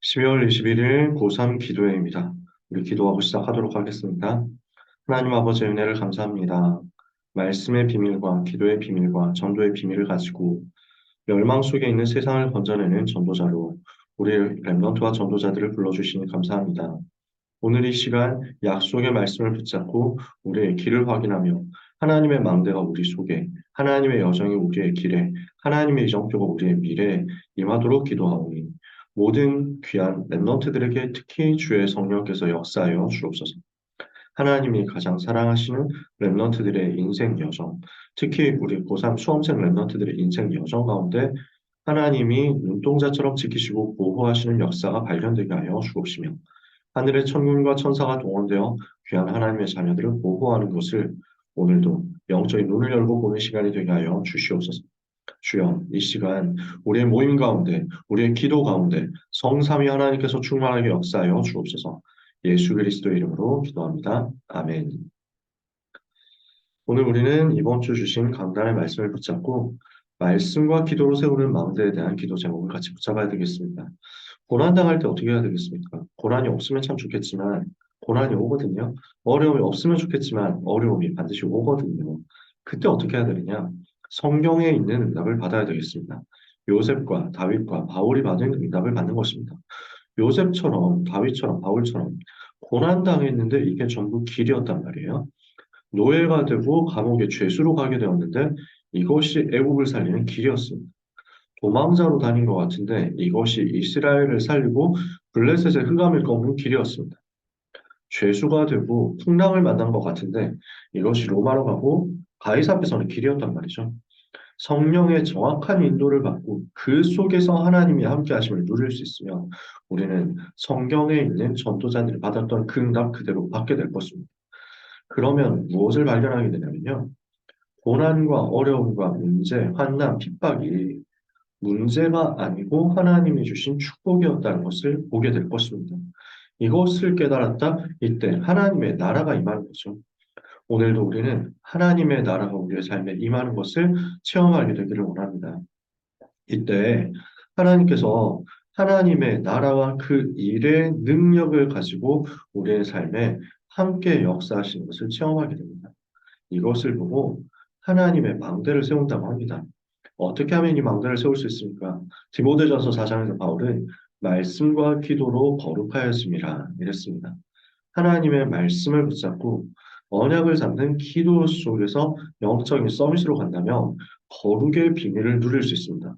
12월 21일 고3 기도회입니다. 우리 기도하고 시작하도록 하겠습니다. 하나님 아버지의 은혜를 감사합니다. 말씀의 비밀과 기도의 비밀과 전도의 비밀을 가지고 멸망 속에 있는 세상을 건져내는 전도자로 우리 렘넌트와 전도자들을 불러주시니 감사합니다. 오늘 이 시간 약속의 말씀을 붙잡고 우리의 길을 확인하며 하나님의 망대가 우리 속에, 하나님의 여정이 우리의 길에, 하나님의 이정표가 우리의 미래에 임하도록 기도하오니 모든 귀한 렘넌트들에게 특히 주의 성령께서 역사하여 주옵소서. 하나님이 가장 사랑하시는 렘넌트들의 인생 여정, 특히 우리 고3 수험생 렘넌트들의 인생 여정 가운데 하나님이 눈동자처럼 지키시고 보호하시는 역사가 발견되게 하여 주옵시며 하늘의 천군과 천사가 동원되어 귀한 하나님의 자녀들을 보호하는 것을 오늘도 영적인 눈을 열고 보는 시간이 되게 하여 주시옵소서. 주여, 이 시간 우리의 모임 가운데, 우리의 기도 가운데 성삼위 하나님께서 충만하게 역사하여 주옵소서. 예수 그리스도의 이름으로 기도합니다. 아멘. 오늘 우리는 이번 주 주신 강단의 말씀을 붙잡고 말씀과 기도로 세우는 마음들에 대한 기도 제목을 같이 붙잡아야 되겠습니다. 고난당할 때 어떻게 해야 되겠습니까? 고난이 없으면 참 좋겠지만 고난이 오거든요. 어려움이 없으면 좋겠지만 어려움이 반드시 오거든요. 그때 어떻게 해야 되느냐? 성경에 있는 응답을 받아야 되겠습니다. 요셉과 다윗과 바울이 받은 응답을 받는 것입니다. 요셉처럼 다윗처럼 바울처럼 고난당했는데 이게 전부 길이었단 말이에요. 노예가 되고 감옥에 죄수로 가게 되었는데 이것이 애국을 살리는 길이었습니다. 도망자로 다닌 것 같은데 이것이 이스라엘을 살리고 블레셋의 흑암을 꺾는 길이었습니다. 죄수가 되고 풍랑을 만난 것 같은데 이것이 로마로 가고 가이사 앞에서는 길이었단 말이죠. 성령의 정확한 인도를 받고 그 속에서 하나님이 함께 하심을 누릴 수 있으면 우리는 성경에 있는 전도자들이 받았던 그 응답 그대로 받게 될 것입니다. 그러면 무엇을 발견하게 되냐면요. 고난과 어려움과 문제, 환난, 핍박이 문제가 아니고 하나님이 주신 축복이었다는 것을 보게 될 것입니다. 이것을 깨달았다. 이때 하나님의 나라가 임하는 거죠. 오늘도 우리는 하나님의 나라가 우리의 삶에 임하는 것을 체험하게 되기를 원합니다. 이때 하나님께서 하나님의 나라와 그 일의 능력을 가지고 우리의 삶에 함께 역사하시는 것을 체험하게 됩니다. 이것을 보고 하나님의 망대를 세운다고 합니다. 어떻게 하면 이 망대를 세울 수 있습니까? 디모데전서 4장에서 바울은 말씀과 기도로 거룩하였음이라 이랬습니다. 하나님의 말씀을 붙잡고 언약을 잡는 기도 속에서 영적인 서밋으로 간다면 거룩의 비밀을 누릴 수 있습니다.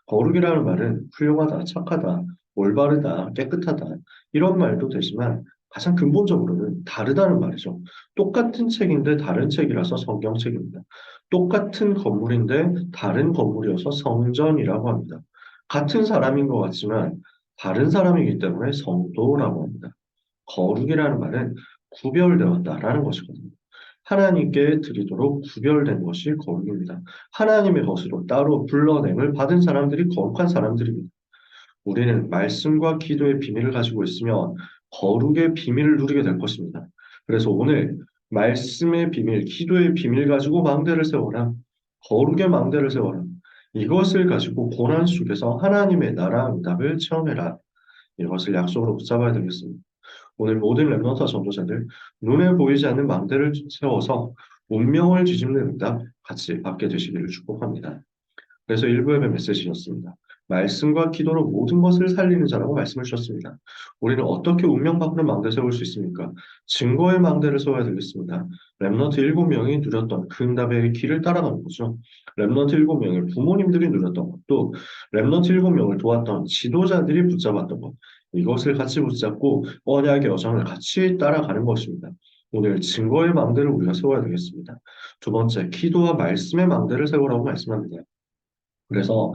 거룩이라는 말은 훌륭하다, 착하다, 올바르다, 깨끗하다 이런 말도 되지만 가장 근본적으로는 다르다는 말이죠. 똑같은 책인데 다른 책이라서 성경책입니다. 똑같은 건물인데 다른 건물이어서 성전이라고 합니다. 같은 사람인 것 같지만 다른 사람이기 때문에 성도라고 합니다. 거룩이라는 말은 구별되었다라는 것이거든요. 하나님께 드리도록 구별된 것이 거룩입니다. 하나님의 것으로 따로 불러냄을 받은 사람들이 거룩한 사람들입니다. 우리는 말씀과 기도의 비밀을 가지고 있으면 거룩의 비밀을 누리게 될 것입니다. 그래서 오늘 말씀의 비밀, 기도의 비밀 가지고 망대를 세워라. 거룩의 망대를 세워라. 이것을 가지고 고난 속에서 하나님의 나라 응답을 체험해라. 이것을 약속으로 붙잡아야 되겠습니다. 오늘 모든 렘넌트 전도자들 눈에 보이지 않는 망대를 세워서 운명을 뒤집는 응답 같이 받게 되시기를 축복합니다. 그래서 일부 예배 메시지였습니다. 말씀과 기도로 모든 것을 살리는 자라고 말씀을 주셨습니다. 우리는 어떻게 운명 바꾸는 망대 세울 수 있습니까? 증거의 망대를 세워야 되겠습니다. 렘넌트 7명이 누렸던 그 응답의 길을 따라가는 거죠. 렘넌트 7명을 부모님들이 누렸던 것도 렘넌트 7명을 도왔던 지도자들이 붙잡았던 것. 이것을 같이 붙잡고 언약의 여정을 같이 따라가는 것입니다. 오늘 증거의 망대를 우리가 세워야 되겠습니다. 두 번째, 기도와 말씀의 망대를 세우라고 말씀합니다. 그래서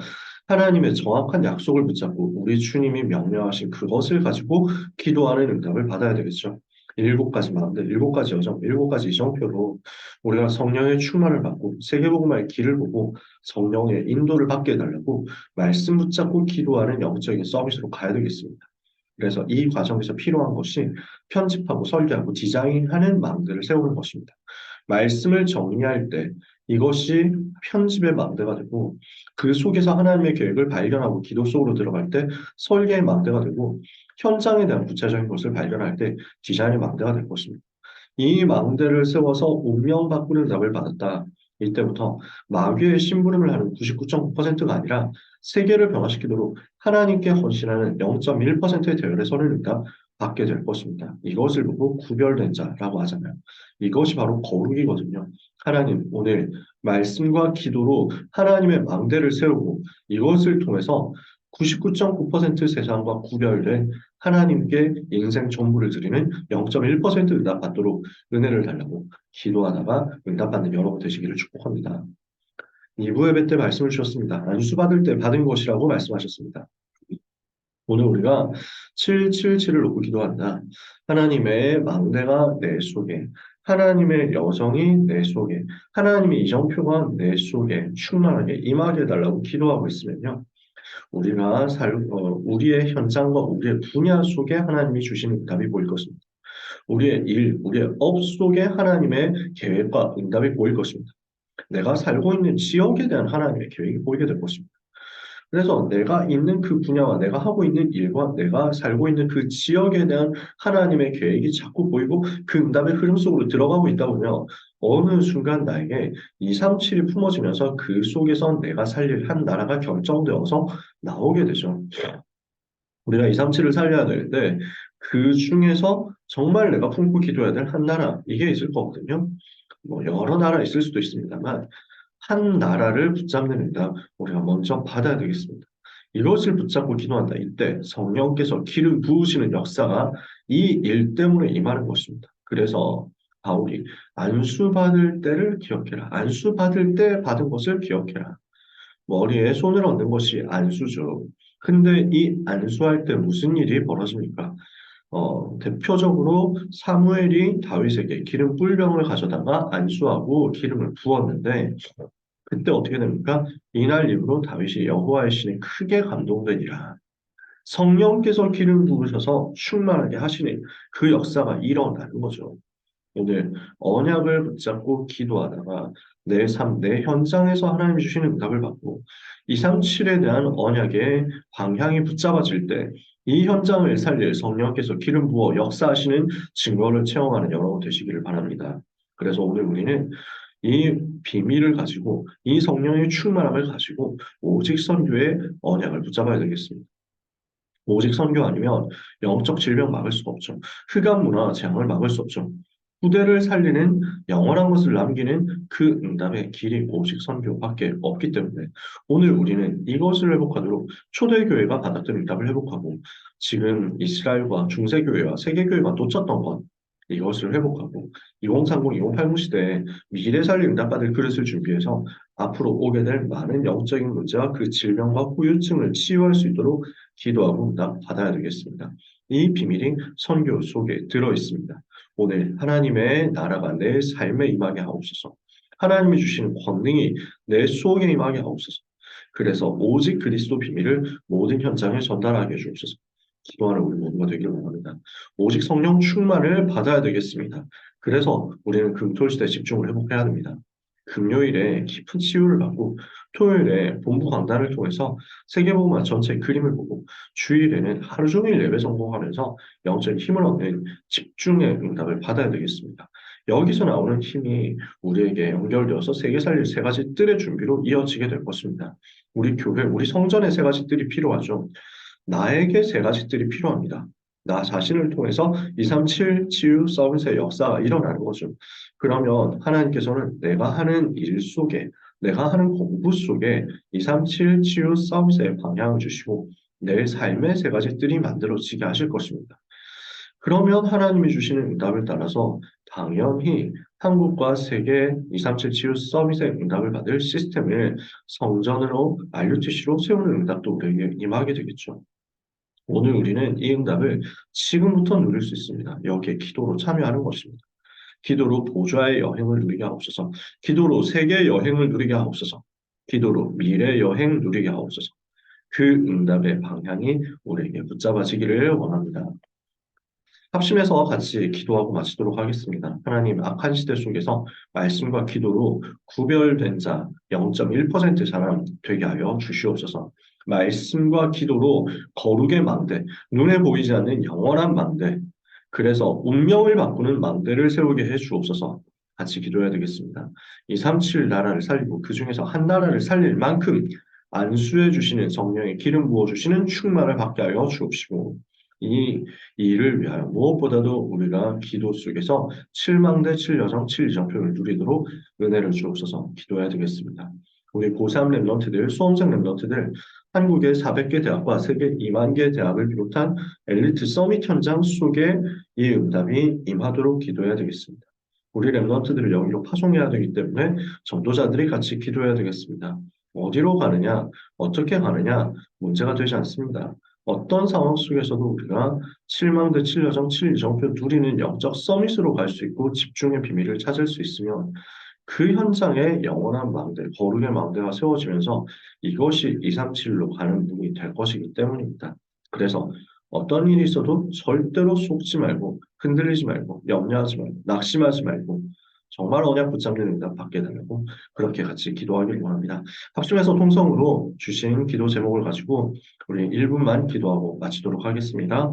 하나님의 정확한 약속을 붙잡고 우리 주님이 명령하신 그것을 가지고 기도하는 응답을 받아야 되겠죠. 일곱 가지 마음대, 일곱 가지 여정, 일곱 가지 이정표로 우리가 성령의 충만을 받고 세계복음화의 길을 보고 성령의 인도를 받게 해달라고 말씀 붙잡고 기도하는 영적인 서비스로 가야 되겠습니다. 그래서 이 과정에서 필요한 것이 편집하고 설계하고 디자인하는 마음들을 세우는 것입니다. 말씀을 정리할 때 이것이 편집의 망대가 되고 그 속에서 하나님의 계획을 발견하고 기도 속으로 들어갈 때 설계의 망대가 되고 현장에 대한 구체적인 것을 발견할 때 디자인의 망대가 될 것입니다. 이 망대를 세워서 운명 바꾸는 답을 받았다. 이때부터 마귀의 심부름을 하는 99.9%가 아니라 세계를 변화시키도록 하나님께 헌신하는 0.1%의 대열에 서는 응답 받게 될 것입니다. 이것을 보고 구별된 자라고 하잖아요. 이것이 바로 거룩이거든요. 하나님, 오늘 말씀과 기도로 하나님의 망대를 세우고 이것을 통해서 99.9% 세상과 구별된 하나님께 인생 전부를 드리는 0.1% 응답 받도록 은혜를 달라고 기도하다가 응답받는 여러분 되시기를 축복합니다. 2부 예배 때 말씀을 주셨습니다. 안수 받을 때 받은 것이라고 말씀하셨습니다. 오늘 우리가 777을 놓고 기도한다. 하나님의 망대가 내 속에, 하나님의 여정이 내 속에, 하나님의 이정표가 내 속에 충만하게 임하게 해달라고 기도하고 있으면요. 우리의 현장과 우리의 분야 속에 하나님이 주시는 응답이 보일 것입니다. 우리의 일, 우리의 업 속에 하나님의 계획과 응답이 보일 것입니다. 내가 살고 있는 지역에 대한 하나님의 계획이 보이게 될 것입니다. 그래서 내가 있는 그 분야와 내가 하고 있는 일과 내가 살고 있는 그 지역에 대한 하나님의 계획이 자꾸 보이고 그 응답의 흐름 속으로 들어가고 있다 보면 어느 순간 나에게 237이 품어지면서 그 속에서 내가 살릴 한 나라가 결정되어서 나오게 되죠. 우리가 237을 살려야 되는데 그 중에서 정말 내가 품고 기도해야 될 한 나라 이게 있을 거거든요. 뭐 여러 나라 있을 수도 있습니다만 한 나라를 붙잡는 응답 우리가 먼저 받아야 되겠습니다. 이것을 붙잡고 기도한다. 이때 성령께서 기름 부으시는 역사가 이 일 때문에 임하는 것입니다. 그래서 바울이 안수받을 때를 기억해라. 안수받을 때 받은 것을 기억해라. 머리에 손을 얹는 것이 안수죠. 근데 이 안수할 때 무슨 일이 벌어집니까? 대표적으로 사무엘이 다윗에게 기름 뿔병을 가져다가 안수하고 기름을 부었는데 그때 어떻게 됩니까? 이날 이후로 다윗이 여호와의 신에 크게 감동되니라. 성령께서 기름 부으셔서 충만하게 하시는 그 역사가 일어나는 거죠. 오늘 언약을 붙잡고 기도하다가 내 삶, 내 현장에서 하나님이 주시는 응답을 받고 237에 대한 언약의 방향이 붙잡아질 때 이 현장을 살릴 성령께서 기름 부어 역사하시는 증거를 체험하는 여러분 되시기를 바랍니다. 그래서 오늘 우리는 이 비밀을 가지고 이 성령의 충만함을 가지고 오직 선교의 언약을 붙잡아야 되겠습니다. 오직 선교 아니면 영적 질병 막을 수가 없죠. 흑암 문화 재앙을 막을 수 없죠. 후대를 살리는 영원한 것을 남기는 그 응답의 길이 오직 선교밖에 없기 때문에 오늘 우리는 이것을 회복하도록 초대교회가 받았던 응답을 회복하고 지금 이스라엘과 중세교회와 세계교회가 놓쳤던 것 이것을 회복하고 2030, 2080 시대에 미래 살릴 응답받을 그릇을 준비해서 앞으로 오게 될 많은 영적인 문제와 그 질병과 후유증을 치유할 수 있도록 기도하고 응답 받아야 되겠습니다. 이 비밀이 선교 속에 들어 있습니다. 오늘 하나님의 나라가 내 삶에 임하게 하옵소서. 하나님이 주시는 권능이 내 속에 임하게 하옵소서. 그래서 오직 그리스도 비밀을 모든 현장에 전달하게 해주옵소서. 기도하는 우리 모두가 되기를 원합니다. 오직 성령 충만을 받아야 되겠습니다. 그래서 우리는 금토일시대 집중을 회복해야 됩니다. 금요일에 깊은 치유를 받고 토요일에 본부 강단을 통해서 세계복음화 전체 그림을 보고 주일에는 하루 종일 예배 성공하면서 영적인 힘을 얻는 집중의 응답을 받아야 되겠습니다. 여기서 나오는 힘이 우리에게 연결되어서 세계 살릴 세 가지 뜰의 준비로 이어지게 될 것입니다. 우리 교회, 우리 성전의 세 가지 뜰이 필요하죠. 나에게 세 가지 뜰이 필요합니다. 나 자신을 통해서 237 치유 서비스의 역사가 일어나는 거죠. 그러면 하나님께서는 내가 하는 일 속에, 내가 하는 공부 속에 237 치유 서비스의 방향을 주시고 내 삶의 세 가지 뜰이 만들어지게 하실 것입니다. 그러면 하나님이 주시는 응답을 따라서 당연히 한국과 세계 237 치유 서비스의 응답을 받을 시스템을 성전으로 RUTC로 세우는 응답도 우리에게 임하게 되겠죠. 오늘 우리는 이 응답을 지금부터 누릴 수 있습니다. 여기에 기도로 참여하는 것입니다. 기도로 보좌의 여행을 누리게 하옵소서. 기도로 세계 여행을 누리게 하옵소서. 기도로 미래 여행 누리게 하옵소서. 그 응답의 방향이 우리에게 붙잡아지기를 원합니다. 합심해서 같이 기도하고 마치도록 하겠습니다. 하나님, 악한 시대 속에서 말씀과 기도로 구별된 자 0.1% 사람 되게 하여 주시옵소서. 말씀과 기도로 거룩의 망대, 눈에 보이지 않는 영원한 망대, 그래서 운명을 바꾸는 망대를 세우게 해 주옵소서. 같이 기도해야 되겠습니다. 237 나라를 살리고 그 중에서 한 나라를 살릴 만큼 안수해 주시는 성령의 기름 부어 주시는 충만을 받게 하여 주옵시고 이 일을 위하여 무엇보다도 우리가 기도 속에서 7망대 7여정 7이정표를 누리도록 은혜를 주옵소서. 기도해야 되겠습니다. 우리 고3 랩런트들, 수험생 랩런트들, 한국의 400개 대학과 세계 2만 개 대학을 비롯한 엘리트 서밋 현장 속에 이 응답이 임하도록 기도해야 되겠습니다. 우리 랩런트들을 여기로 파송해야 되기 때문에 전도자들이 같이 기도해야 되겠습니다. 어디로 가느냐, 어떻게 가느냐 문제가 되지 않습니다. 어떤 상황 속에서도 우리가 7망대 7여정 7이정표 누리는 영적 서밋으로 갈 수 있고 집중의 비밀을 찾을 수 있으면 그 현장에 영원한 망대, 거룩의 망대가 세워지면서 이것이 237로 가는 문이 될 것이기 때문입니다. 그래서 어떤 일이 있어도 절대로 속지 말고 흔들리지 말고 염려하지 말고 낙심하지 말고 정말 언약 붙잡는 응답 받게 되려고 그렇게 같이 기도하기를 원합니다. 합심해서 통성으로 주신 기도 제목을 가지고 우리 1분만 기도하고 마치도록 하겠습니다.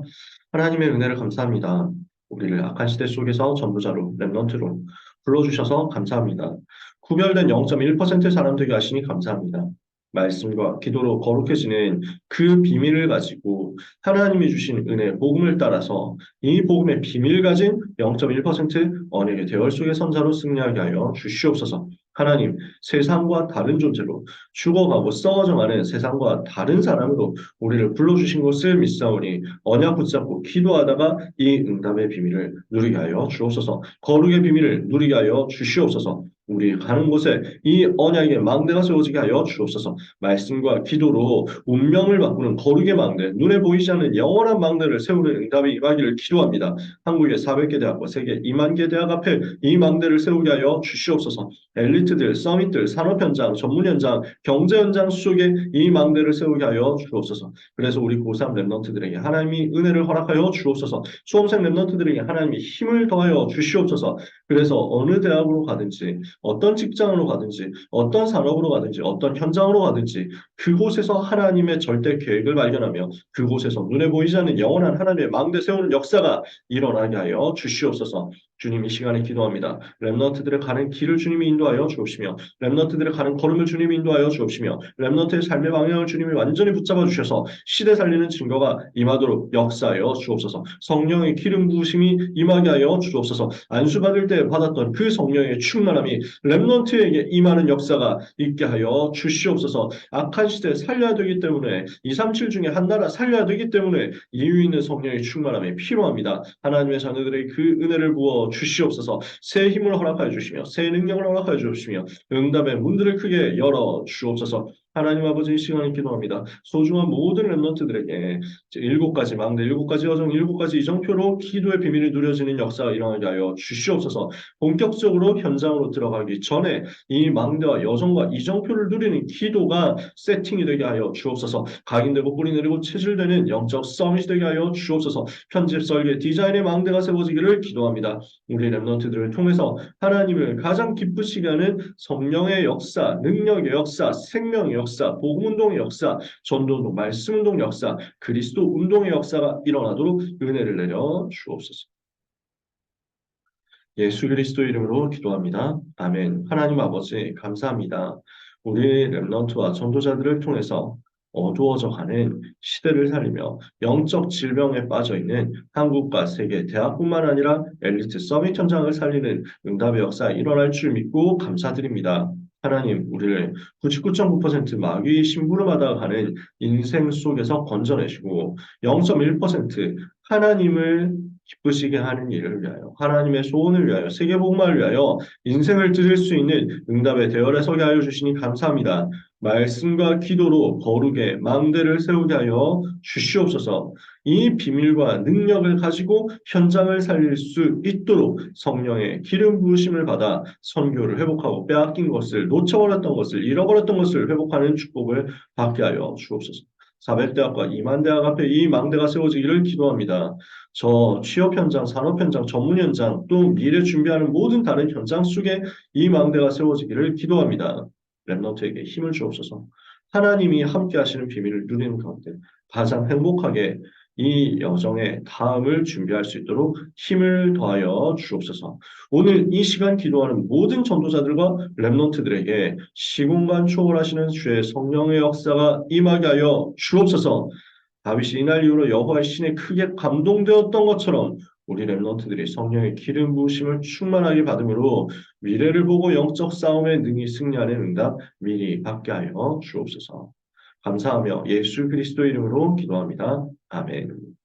하나님의 은혜를 감사합니다. 우리를 악한 시대 속에서 전부자로 렘넌트로 불러주셔서 감사합니다. 구별된 0.1% 사람 되게 하시니 감사합니다. 말씀과 기도로 거룩해지는 그 비밀을 가지고 하나님이 주신 은혜, 복음을 따라서 이 복음의 비밀 가진 0.1% 언약의 대열 속의 선자로 승리하게 하여 주시옵소서. 하나님, 세상과 다른 존재로 죽어가고 썩어져가는 세상과 다른 사람으로 우리를 불러주신 것을 믿사오니 언약 붙잡고 기도하다가 이 응답의 비밀을 누리게 하여 주옵소서. 거룩의 비밀을 누리게 하여 주시옵소서. 우리 가는 곳에 이 언약의 망대가 세워지게 하여 주옵소서. 말씀과 기도로 운명을 바꾸는 거룩의 망대, 눈에 보이지 않는 영원한 망대를 세우는 응답이 임하기를 기도합니다. 한국의 400개 대학과 세계 2만 개 대학 앞에 이 망대를 세우게 하여 주시옵소서. 엘리트들, 서밋들, 산업 현장, 전문 현장, 경제 현장 속에 이 망대를 세우게 하여 주옵소서. 그래서 우리 고3 랩런트들에게 하나님이 은혜를 허락하여 주옵소서. 수험생 랩런트들에게 하나님이 힘을 더하여 주시옵소서. 그래서 어느 대학으로 가든지 어떤 직장으로 가든지 어떤 산업으로 가든지 어떤 현장으로 가든지 그곳에서 하나님의 절대 계획을 발견하며 그곳에서 눈에 보이지 않는 영원한 하나님의 망대 세우는 역사가 일어나게 하여 주시옵소서. 주님 이 시간에 기도합니다. 렘넌트들의 가는 길을 주님이 인도하여 주옵시며 렘넌트들의 가는 걸음을 주님이 인도하여 주옵시며 렘넌트의 삶의 방향을 주님이 완전히 붙잡아 주셔서 시대 살리는 증거가 임하도록 역사하여 주옵소서. 성령의 기름 부으심이 임하게 하여 주옵소서. 안수받을 때 받았던 그 성령의 충만함이 렘넌트에게 임하는 역사가 있게 하여 주시옵소서. 악한 시대에 살려야 되기 때문에 237 중에 한 나라 살려야 되기 때문에 이유 있는 성령의 충만함이 필요합니다. 하나님의 자녀들의 그 은혜를 부어 주시옵소서. 새 힘을 허락하여 주시며 새 능력을 허락하여 주시며 응답의 문들을 크게 열어 주옵소서. 하나님 아버지 이 시간에 기도합니다. 소중한 모든 렘넌트들에게 7가지 망대, 7가지 여정, 7가지 이정표로 기도의 비밀이 누려지는 역사가 일어나게 하여 주시옵소서. 본격적으로 현장으로 들어가기 전에 이 망대와 여정과 이정표를 누리는 기도가 세팅이 되게 하여 주옵소서. 각인되고 뿌리 내리고 체질되는 영적 서밋이 되게 하여 주옵소서. 편집, 설계, 디자인의 망대가 세워지기를 기도합니다. 우리 렘넌트들을 통해서 하나님을 가장 기쁘시게 하는 성령의 역사, 능력의 역사, 생명의 역사, 복음운동의 역사, 전도운동, 말씀운동 역사, 그리스도 운동의 역사가 일어나도록 은혜를 내려 주옵소서. 예수 그리스도 이름으로 기도합니다. 아멘. 하나님 아버지 감사합니다. 우리 렘넌트와 전도자들을 통해서 어두워져 가는 시대를 살리며 영적 질병에 빠져 있는 한국과 세계 대학뿐만 아니라 엘리트 서밋 현장을 살리는 응답의 역사 일어날 줄 믿고 감사드립니다. 하나님, 우리를 99.9% 마귀 심부름하다 가는 인생 속에서 건져내시고 0.1% 하나님을 기쁘시게 하는 일을 위하여 하나님의 소원을 위하여 세계복음화를 위하여 인생을 드릴 수 있는 응답의 대열에 서게 하여 주시니 감사합니다. 말씀과 기도로 거룩의 망대를 세우게 하여 주시옵소서. 이 비밀과 능력을 가지고 현장을 살릴 수 있도록 성령의 기름 부으심을 받아 선교를 회복하고 빼앗긴 것을 놓쳐버렸던 것을 잃어버렸던 것을 회복하는 축복을 받게 하여 주옵소서. 400대학과 2만 대학 앞에 이 망대가 세워지기를 기도합니다. 저 취업 현장, 산업 현장, 전문 현장, 또 미래 준비하는 모든 다른 현장 속에 이 망대가 세워지기를 기도합니다. 렘넌트에게 힘을 주옵소서. 하나님이 함께 하시는 비밀을 누리는 가운데 가장 행복하게 이 여정의 다음을 준비할 수 있도록 힘을 더하여 주옵소서. 오늘 이 시간 기도하는 모든 전도자들과 렘넌트들에게 시공간 초월하시는 주의 성령의 역사가 임하게 하여 주옵소서. 다윗이 이날 이후로 여호와의 신에 크게 감동되었던 것처럼 우리 렘넌트들이 성령의 기름 부으심을 충만하게 받음으로 미래를 보고 영적 싸움에 능히 승리하는 응답 미리 받게 하여 주옵소서. 감사하며 예수 그리스도 이름으로 기도합니다. 아멘.